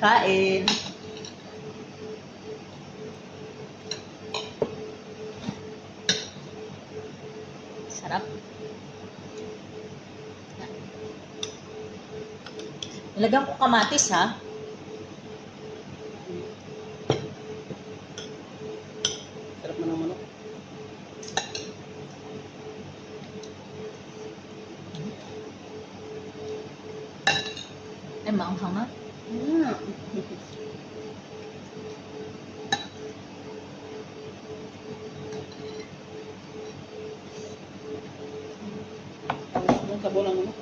Kain. Sarap. Nilagyan ko kamatis ha. Sarap na ng manok. Ay, maanghang na. Mm. Ang sabon ng manok.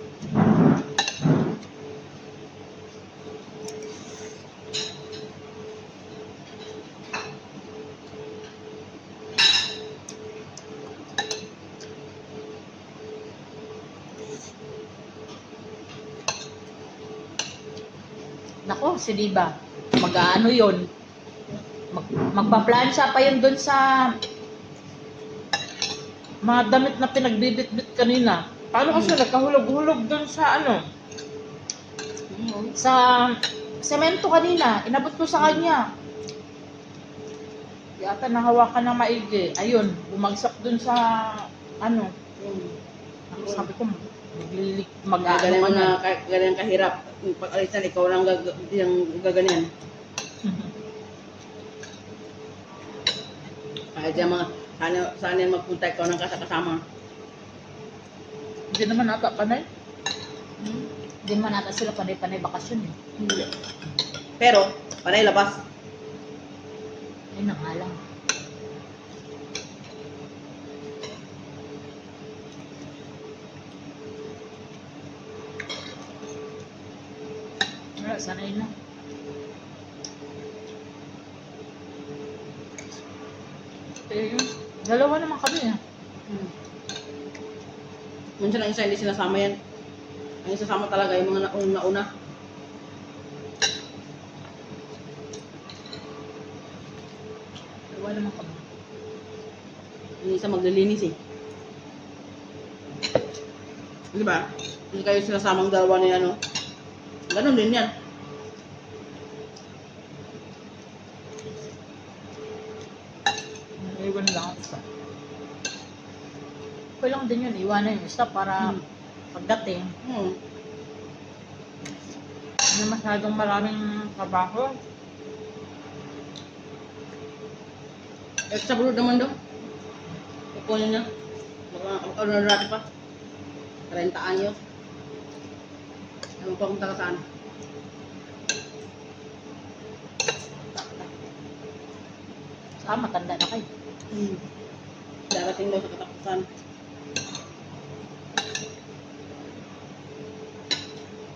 Nako, si Diba. Mag-ano yun. Magpa-plansya pa yun dun sa mga damit na pinagbibit-bit kanina. Paano kasi nagkahulog-hulog dun sa ano? Sa semento kanina. Inabot ko sa kanya. Yata nahawakan ng maigi. Ayun, bumagsak dun sa ano. Sabi ko, mag-ano Ganyan ka na. na, ganyan kahirap. Pag alisan, ikaw lang yung gaganyan. Kaya dyan mga, sana yung magpunta ikaw ng kasama. Hindi naman ata panay. Hindi naman ata sila panay-panay bakasyon eh. Hindi. Pero, panay labas. Ay, na nga lang. Wala, sanay na. Eh, dalawa naman kami ah. Minsan ang isa hindi sinasama yan. Ang isasama talaga yung mga nauna. Dalawa naman kami. Yung isa maglilinis eh. Di ba? Hindi kayo sinasamang dalawa ni ano. Ganon din yan. Iwan lang ang isa. Okay lang din yun, iwanan yung isa para pagdating. Hindi masyadong maraming trabaho. Extra brood naman daw. Kukunin niya. Baka ano na natin pa. 30 anyos. Ewan pa kung taga saan. Matanda na kayo. Darating daw sa katapusan.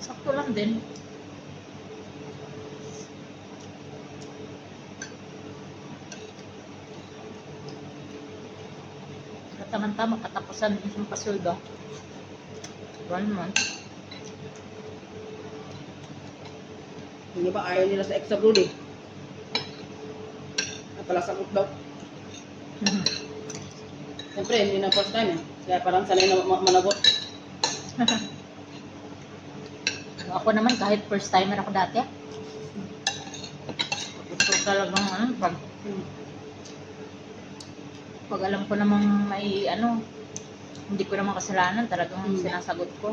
Sakto lang din. Tamang-tama katapusan yung pasuldo. 1 month. Hindi ba ayaw nila sa extra brood eh. Pala sagot daw. Siyempre, hindi na first time eh. Kaya parang sanay na managot. Ako naman kahit first timer ako dati. Gusto talagang ano, pag alam ko namang may ano, hindi ko naman kasalanan, talagang sinasagot ko.